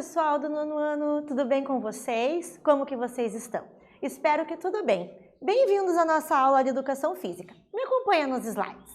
pessoal do nono ano, tudo bem com vocês? Como que vocês estão? Espero que tudo bem. Bem-vindos à nossa aula de Educação Física. Me acompanha nos slides.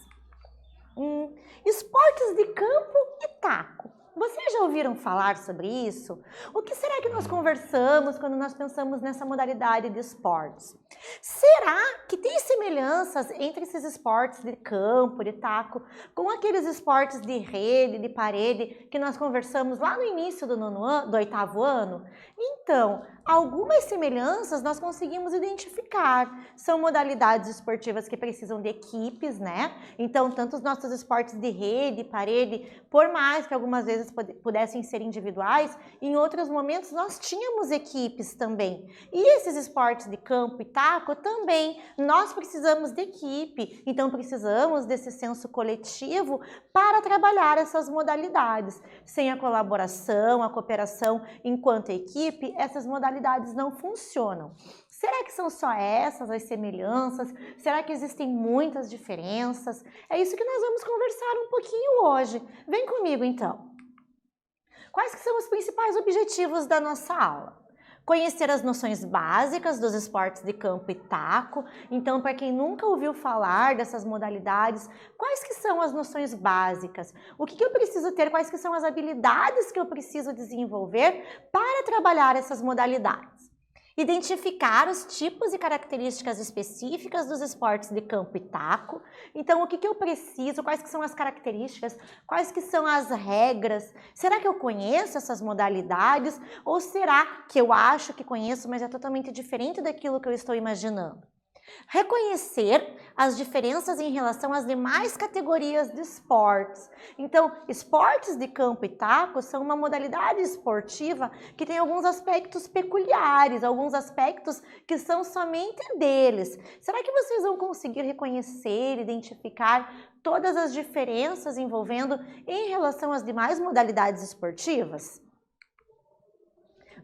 Esportes de campo e taco. Vocês já ouviram falar sobre isso? O que será que nós conversamos quando nós pensamos nessa modalidade de esportes? Será que tem semelhanças entre esses esportes de campo, de taco, com aqueles esportes de rede, de parede, que nós conversamos lá no início do oitavo ano? Então, algumas semelhanças nós conseguimos identificar. São modalidades esportivas que precisam de equipes, né? Então, tanto os nossos esportes de rede, parede, por mais que algumas vezes pudessem ser individuais, em outros momentos nós tínhamos equipes também. E esses esportes de campo e taco também, nós precisamos de equipe, então precisamos desse senso coletivo para trabalhar essas modalidades. Sem a colaboração, a cooperação enquanto equipe, essas modalidades não funcionam. Será que são só essas as semelhanças? Será que existem muitas diferenças? É isso que nós vamos conversar um pouquinho hoje. Vem comigo então. Quais que são os principais objetivos da nossa aula? Conhecer as noções básicas dos esportes de campo e taco. Então, para quem nunca ouviu falar dessas modalidades, quais que são as noções básicas? O que eu preciso ter? Quais que são as habilidades que eu preciso desenvolver para trabalhar essas modalidades? Identificar os tipos e características específicas dos esportes de campo e taco. Então, o que eu preciso? Quais que são as características? Quais que são as regras? Será que eu conheço essas modalidades? Ou será que eu acho que conheço, mas é totalmente diferente daquilo que eu estou imaginando? Reconhecer as diferenças em relação às demais categorias de esportes. Então, esportes de campo e taco são uma modalidade esportiva que tem alguns aspectos peculiares, alguns aspectos que são somente deles. Será que vocês vão conseguir reconhecer, identificar todas as diferenças envolvendo em relação às demais modalidades esportivas?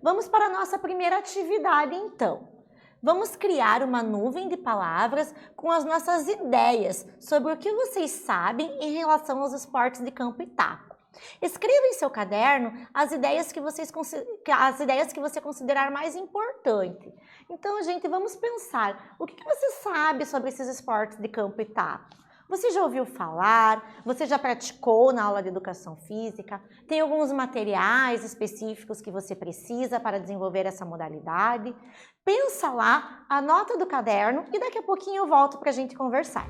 Vamos para a nossa primeira atividade, então. Vamos criar uma nuvem de palavras com as nossas ideias sobre o que vocês sabem em relação aos esportes de campo e taco. Escreva em seu caderno as ideias que você considerar mais importantes. Então, gente, vamos pensar. O que você sabe sobre esses esportes de campo e taco? Você já ouviu falar? Você já praticou na aula de Educação Física? Tem alguns materiais específicos que você precisa para desenvolver essa modalidade? Pensa lá, anota do caderno e daqui a pouquinho eu volto para a gente conversar.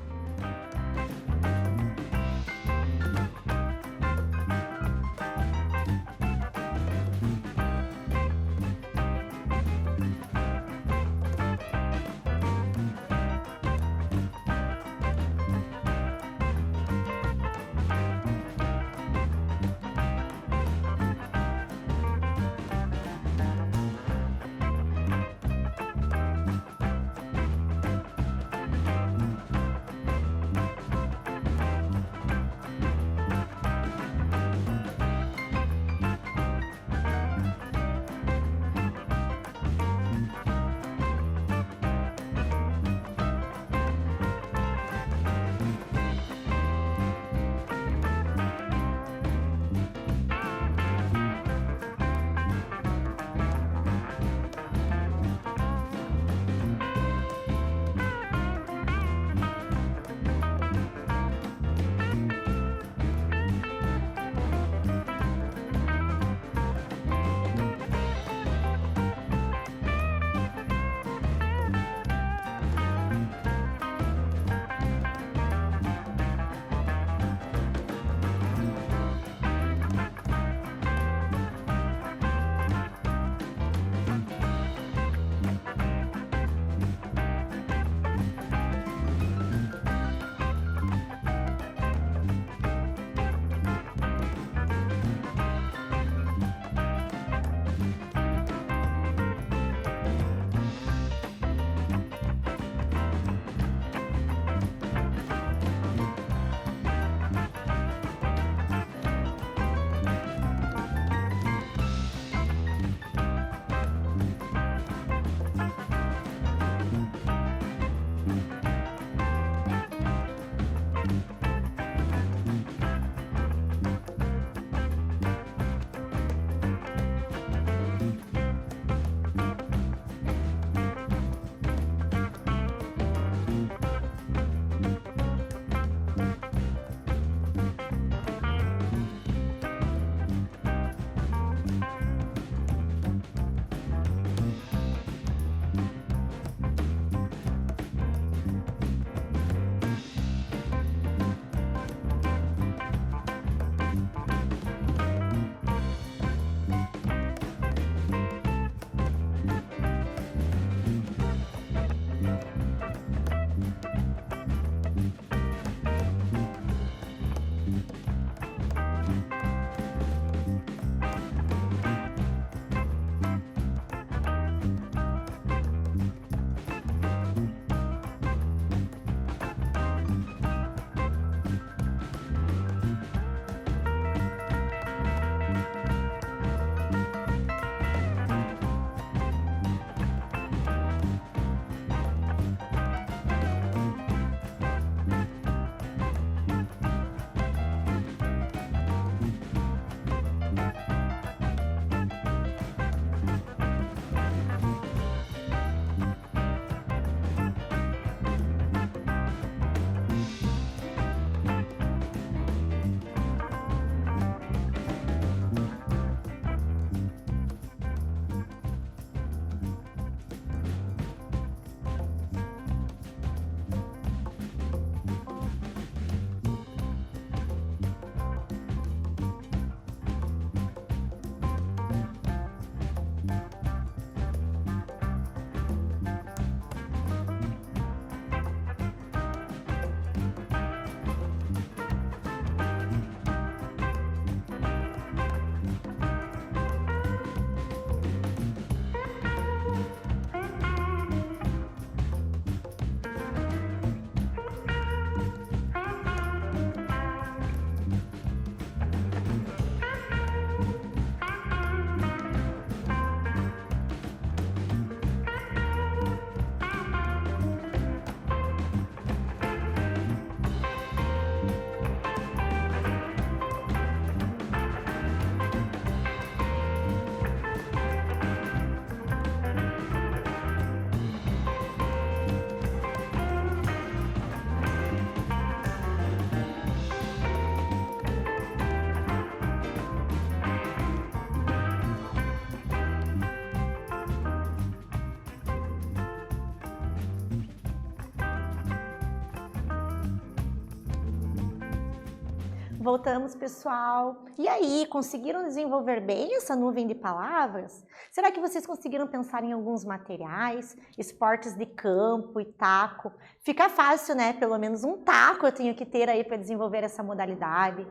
Voltamos, pessoal. E aí, conseguiram desenvolver bem essa nuvem de palavras? Será que vocês conseguiram pensar em alguns materiais, esportes de campo e taco? Fica fácil, né? Pelo menos um taco eu tenho que ter aí para desenvolver essa modalidade.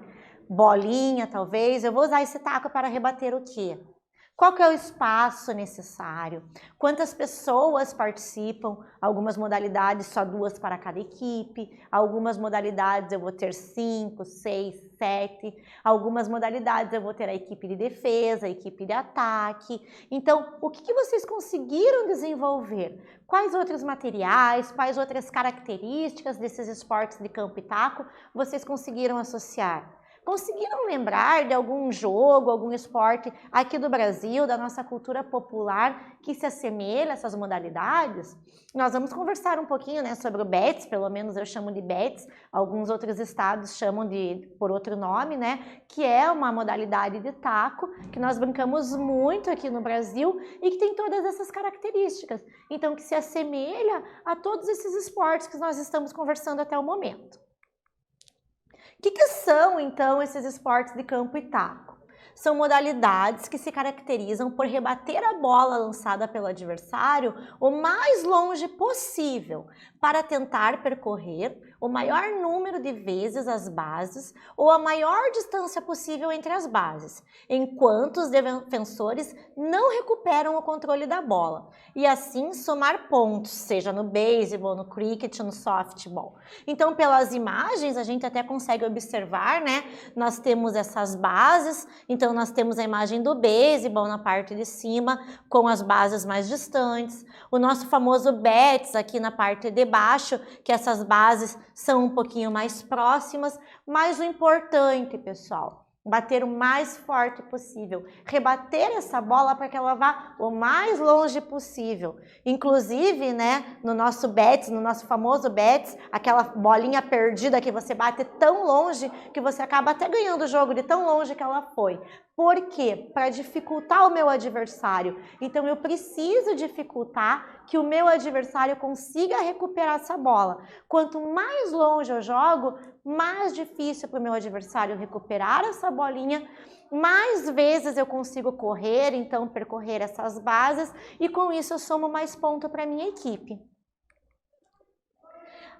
Bolinha, talvez. Eu vou usar esse taco para rebater o quê? Qual que é o espaço necessário? Quantas pessoas participam? Algumas modalidades só 2 para cada equipe, algumas modalidades eu vou ter 5, 6, 7, algumas modalidades eu vou ter a equipe de defesa, a equipe de ataque. Então, o que vocês conseguiram desenvolver? Quais outros materiais, quais outras características desses esportes de campo e taco vocês conseguiram associar? Conseguiram lembrar de algum jogo, algum esporte aqui do Brasil, da nossa cultura popular, que se assemelha a essas modalidades? Nós vamos conversar um pouquinho, né, sobre o Betis, pelo menos eu chamo de Betis, alguns outros estados chamam por outro nome, né, que é uma modalidade de taco, que nós brincamos muito aqui no Brasil e que tem todas essas características. Então, que se assemelha a todos esses esportes que nós estamos conversando até o momento. O que são, então, esses esportes de campo e taco? São modalidades que se caracterizam por rebater a bola lançada pelo adversário o mais longe possível para tentar percorrer o maior número de vezes as bases ou a maior distância possível entre as bases, enquanto os defensores não recuperam o controle da bola, e assim somar pontos, seja no beisebol, no cricket, no softball. Então, pelas imagens, a gente até consegue observar, né? Nós temos essas bases, então nós temos a imagem do beisebol na parte de cima, com as bases mais distantes, o nosso famoso Betis aqui na parte de baixo, que essas bases são um pouquinho mais próximas, mas o importante, pessoal, bater o mais forte possível, rebater essa bola para que ela vá o mais longe possível. Inclusive, né, no nosso Betis, no nosso famoso Betis, aquela bolinha perdida que você bate tão longe que você acaba até ganhando o jogo de tão longe que ela foi. Por quê? Para dificultar o meu adversário. Então, eu preciso dificultar que o meu adversário consiga recuperar essa bola. Quanto mais longe eu jogo, mais difícil para o meu adversário recuperar essa bolinha, mais vezes eu consigo correr, então percorrer essas bases, e com isso eu somo mais ponto para a minha equipe.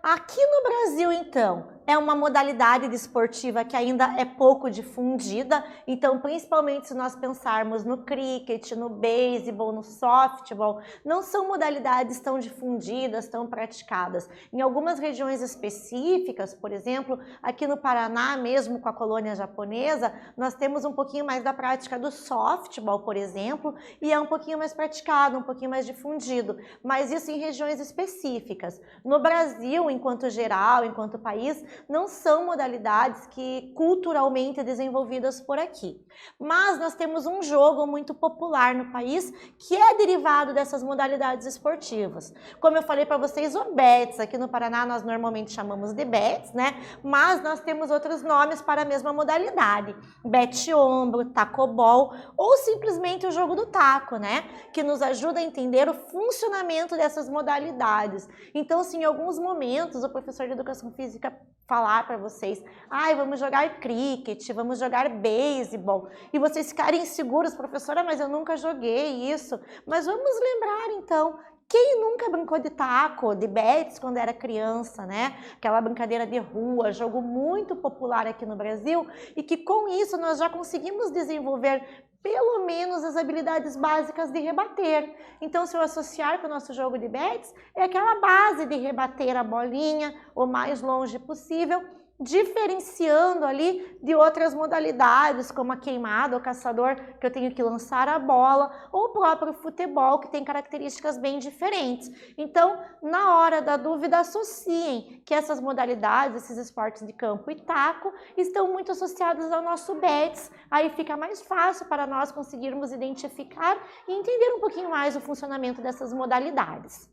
Aqui no Brasil, então, é uma modalidade desportiva que ainda é pouco difundida, então principalmente se nós pensarmos no cricket, no beisebol, no softball, não são modalidades tão difundidas, tão praticadas. Em algumas regiões específicas, por exemplo, aqui no Paraná mesmo com a colônia japonesa, nós temos um pouquinho mais da prática do softball, por exemplo, e é um pouquinho mais praticado, um pouquinho mais difundido, mas isso em regiões específicas. No Brasil, enquanto geral, enquanto país, não são modalidades que culturalmente desenvolvidas por aqui. Mas nós temos um jogo muito popular no país que é derivado dessas modalidades esportivas. Como eu falei para vocês, o Betis, aqui no Paraná nós normalmente chamamos de Betis, né? Mas nós temos outros nomes para a mesma modalidade. Bete-ombro, tacobol ou simplesmente o jogo do taco, né? Que nos ajuda a entender o funcionamento dessas modalidades. Então, assim, em alguns momentos o professor de educação física falar para vocês, vamos jogar cricket, vamos jogar beisebol, e vocês ficarem inseguros, professora, mas eu nunca joguei isso. Mas vamos lembrar então, quem nunca brincou de taco, de betis quando era criança, né? Aquela brincadeira de rua, jogo muito popular aqui no Brasil, e que com isso nós já conseguimos desenvolver pelo menos as habilidades básicas de rebater. Então, se eu associar com o nosso jogo de betis, é aquela base de rebater a bolinha o mais longe possível, diferenciando ali de outras modalidades, como a queimada, o caçador, que eu tenho que lançar a bola, ou o próprio futebol, que tem características bem diferentes. Então, na hora da dúvida, associem que essas modalidades, esses esportes de campo e taco, estão muito associados ao nosso betis. Aí fica mais fácil para nós conseguirmos identificar e entender um pouquinho mais o funcionamento dessas modalidades.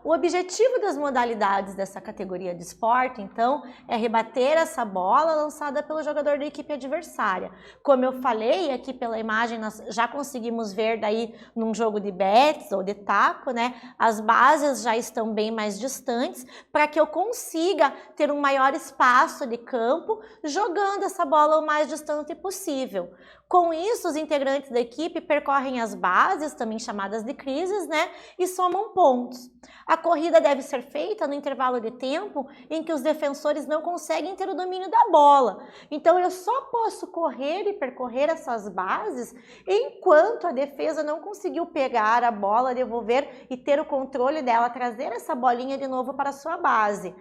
O objetivo das modalidades dessa categoria de esporte, então, é rebater essa bola lançada pelo jogador da equipe adversária. Como eu falei, aqui pela imagem nós já conseguimos ver daí num jogo de bets ou de taco, né? As bases já estão bem mais distantes para que eu consiga ter um maior espaço de campo jogando essa bola o mais distante possível. Com isso, os integrantes da equipe percorrem as bases, também chamadas de crises, né, e somam pontos. A corrida deve ser feita no intervalo de tempo em que os defensores não conseguem ter o domínio da bola. Então, eu só posso correr e percorrer essas bases enquanto a defesa não conseguiu pegar a bola, devolver e ter o controle dela, trazer essa bolinha de novo para a sua base.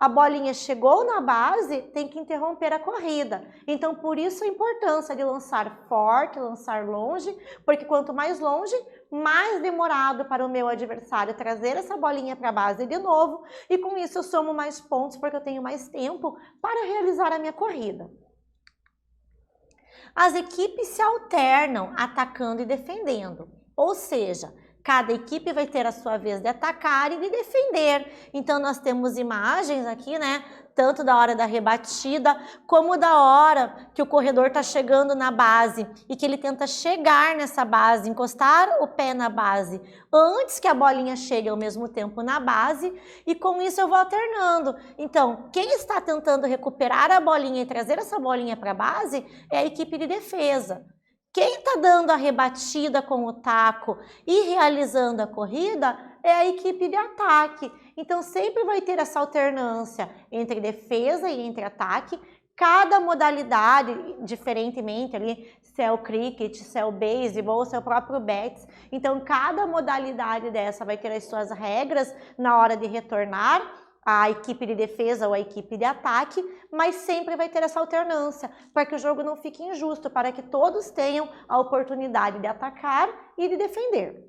A bolinha chegou na base, tem que interromper a corrida. Então, por isso a importância de lançar forte, lançar longe, porque quanto mais longe, mais demorado para o meu adversário trazer essa bolinha para a base de novo, e com isso eu somo mais pontos, porque eu tenho mais tempo para realizar a minha corrida. As equipes se alternam atacando e defendendo, ou seja, cada equipe vai ter a sua vez de atacar e de defender. Então, nós temos imagens aqui, né? Tanto da hora da rebatida, como da hora que o corredor está chegando na base e que ele tenta chegar nessa base, encostar o pé na base antes que a bolinha chegue ao mesmo tempo na base, e com isso eu vou alternando. Então, quem está tentando recuperar a bolinha e trazer essa bolinha para a base é a equipe de defesa. Quem está dando a rebatida com o taco e realizando a corrida é a equipe de ataque. Então, sempre vai ter essa alternância entre defesa e entre ataque. Cada modalidade, diferentemente ali, se é o cricket, se é o beisebol, se é o próprio bets. Então, cada modalidade dessa vai ter as suas regras na hora de retornar a equipe de defesa ou a equipe de ataque, mas sempre vai ter essa alternância, para que o jogo não fique injusto, para que todos tenham a oportunidade de atacar e de defender.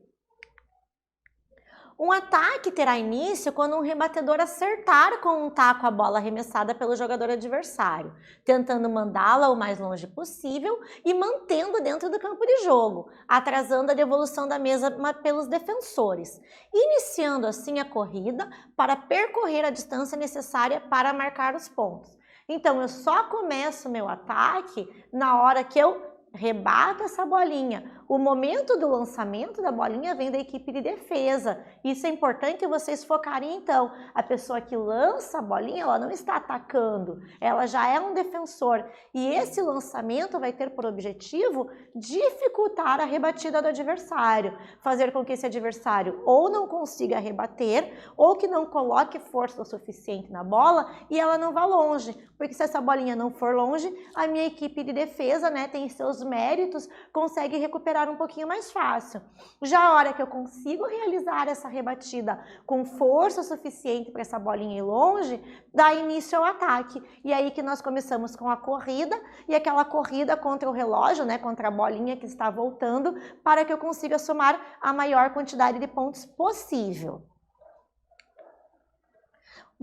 Um ataque terá início quando um rebatedor acertar com um taco a bola arremessada pelo jogador adversário, tentando mandá-la o mais longe possível e mantendo dentro do campo de jogo, atrasando a devolução da mesma pelos defensores, iniciando assim a corrida para percorrer a distância necessária para marcar os pontos. Então, eu só começo meu ataque na hora que eu rebato essa bolinha. O momento do lançamento da bolinha vem da equipe de defesa. Isso é importante vocês focarem então. A pessoa que lança a bolinha, ela não está atacando, ela já é um defensor. E esse lançamento vai ter por objetivo dificultar a rebatida do adversário, fazer com que esse adversário ou não consiga rebater, ou que não coloque força o suficiente na bola e ela não vá longe. Porque se essa bolinha não for longe, a minha equipe de defesa, né, tem seus méritos, consegue recuperar um pouquinho mais fácil. Já a hora que eu consigo realizar essa rebatida com força suficiente para essa bolinha ir longe, dá início ao ataque. E aí que nós começamos com a corrida, e aquela corrida contra o relógio, né, contra a bolinha que está voltando, para que eu consiga somar a maior quantidade de pontos possível.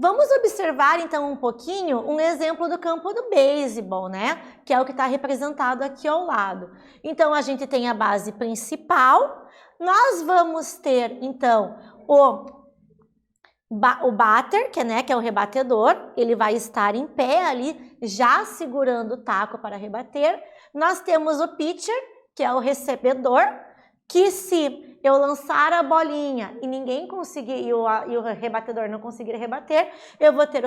Vamos observar então um pouquinho um exemplo do campo do beisebol, né? Que é o que está representado aqui ao lado. Então, a gente tem a base principal, nós vamos ter então o batter, que é o rebatedor, ele vai estar em pé ali, já segurando o taco para rebater. Nós temos o pitcher, que é o recebedor, que se eu lançar a bolinha e ninguém conseguir, e o rebatedor não conseguir rebater, eu vou ter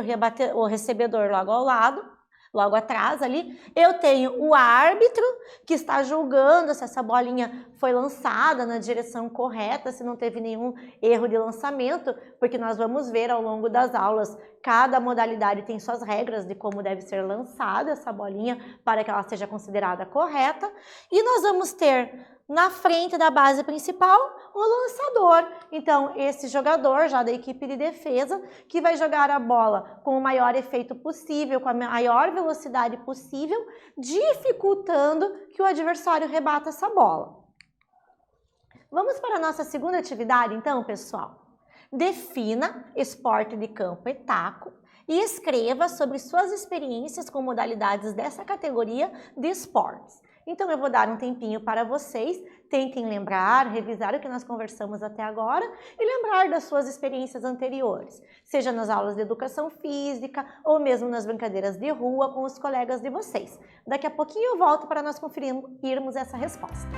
o recebedor logo ao lado, logo atrás ali. Eu tenho o árbitro que está julgando se essa bolinha foi lançada na direção correta, se não teve nenhum erro de lançamento, porque nós vamos ver ao longo das aulas, cada modalidade tem suas regras de como deve ser lançada essa bolinha para que ela seja considerada correta. E nós vamos ter na frente da base principal, o lançador. Então, esse jogador já da equipe de defesa, que vai jogar a bola com o maior efeito possível, com a maior velocidade possível, dificultando que o adversário rebata essa bola. Vamos para a nossa segunda atividade, então, pessoal. Defina esporte de campo e taco e escreva sobre suas experiências com modalidades dessa categoria de esportes. Então eu vou dar um tempinho para vocês, tentem lembrar, revisar o que nós conversamos até agora e lembrar das suas experiências anteriores, seja nas aulas de educação física ou mesmo nas brincadeiras de rua com os colegas de vocês. Daqui a pouquinho eu volto para nós conferirmos essa resposta.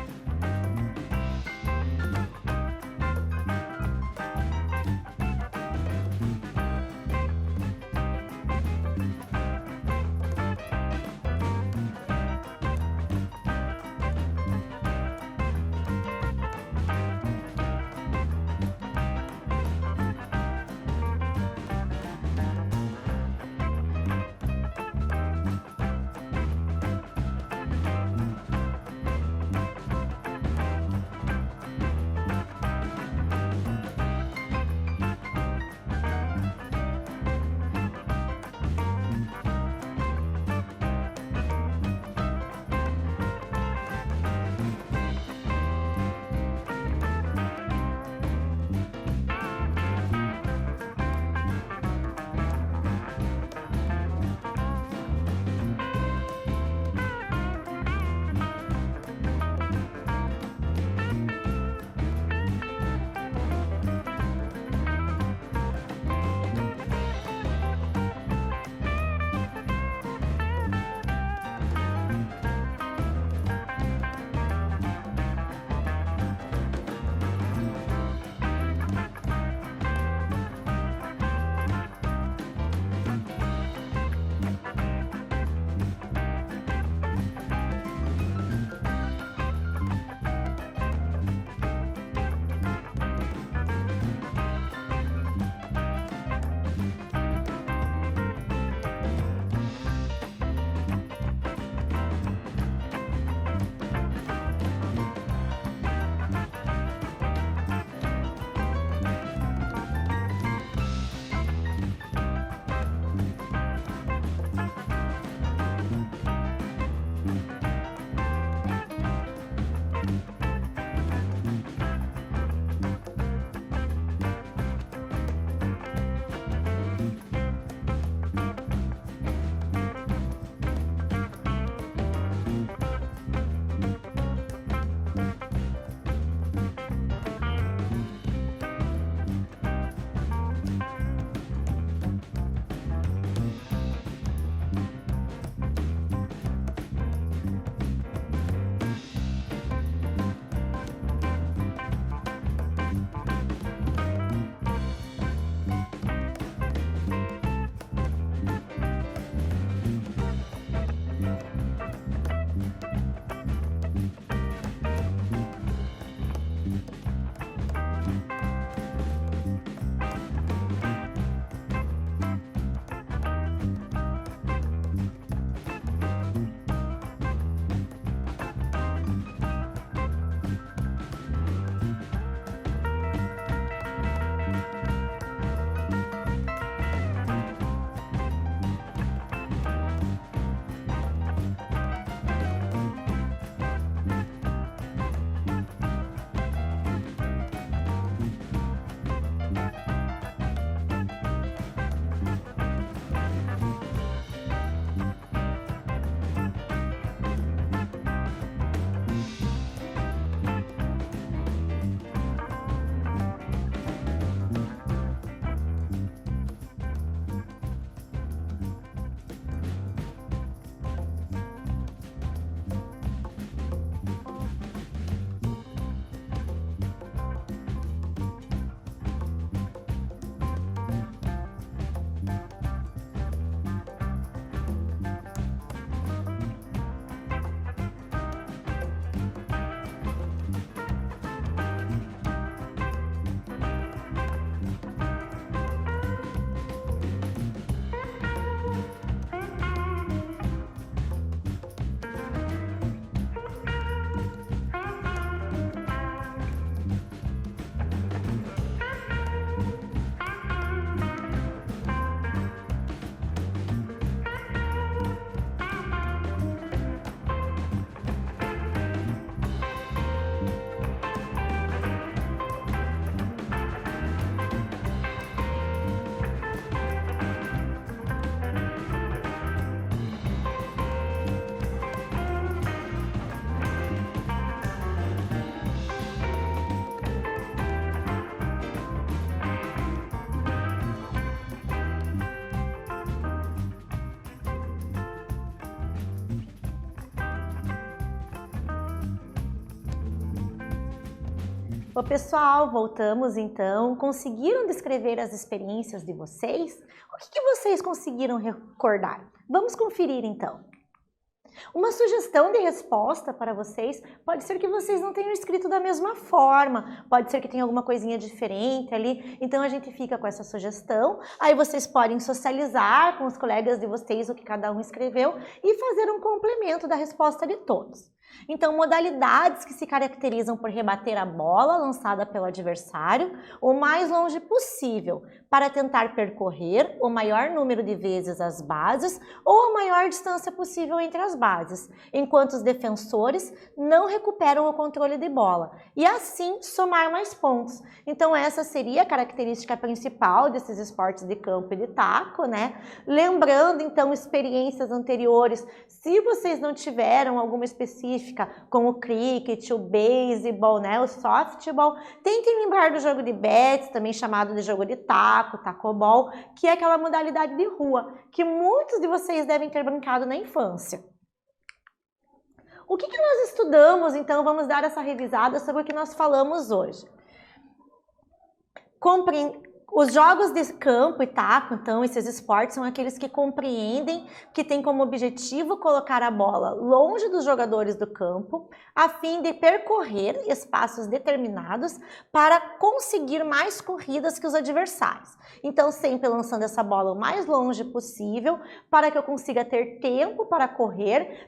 Ô pessoal, voltamos então. Conseguiram descrever as experiências de vocês? O que vocês conseguiram recordar? Vamos conferir então. Uma sugestão de resposta para vocês pode ser que vocês não tenham escrito da mesma forma, pode ser que tenha alguma coisinha diferente ali, então a gente fica com essa sugestão, aí vocês podem socializar com os colegas de vocês o que cada um escreveu e fazer um complemento da resposta de todos. Então, modalidades que se caracterizam por rebater a bola lançada pelo adversário o mais longe possível para tentar percorrer o maior número de vezes as bases ou a maior distância possível entre as bases, enquanto os defensores não recuperam o controle de bola e assim somar mais pontos. Então, essa seria a característica principal desses esportes de campo e de taco, né? Lembrando, então, experiências anteriores, se vocês não tiveram alguma específica, como o cricket, o beisebol, né, o softball, tentem lembrar do jogo de bets, também chamado de jogo de taco, tacobol, que é aquela modalidade de rua, que muitos de vocês devem ter brincado na infância. O que nós estudamos, então, vamos dar essa revisada sobre o que nós falamos hoje. Os jogos de campo e taco, então, esses esportes são aqueles que compreendem que tem como objetivo colocar a bola longe dos jogadores do campo, a fim de percorrer espaços determinados para conseguir mais corridas que os adversários. Então, sempre lançando essa bola o mais longe possível, para que eu consiga ter tempo para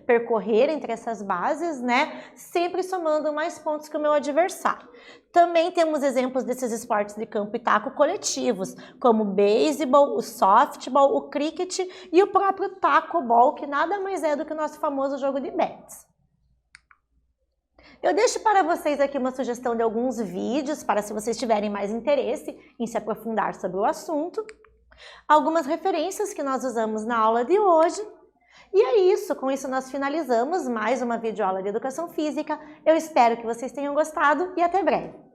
percorrer entre essas bases, né? Sempre somando mais pontos que o meu adversário. Também temos exemplos desses esportes de campo e taco coletivos, como o beisebol, o softball, o cricket e o próprio tacobol, que nada mais é do que o nosso famoso jogo de bets. Eu deixo para vocês aqui uma sugestão de alguns vídeos, para se vocês tiverem mais interesse em se aprofundar sobre o assunto. Algumas referências que nós usamos na aula de hoje. E é isso, com isso nós finalizamos mais uma videoaula de Educação Física. Eu espero que vocês tenham gostado e até breve.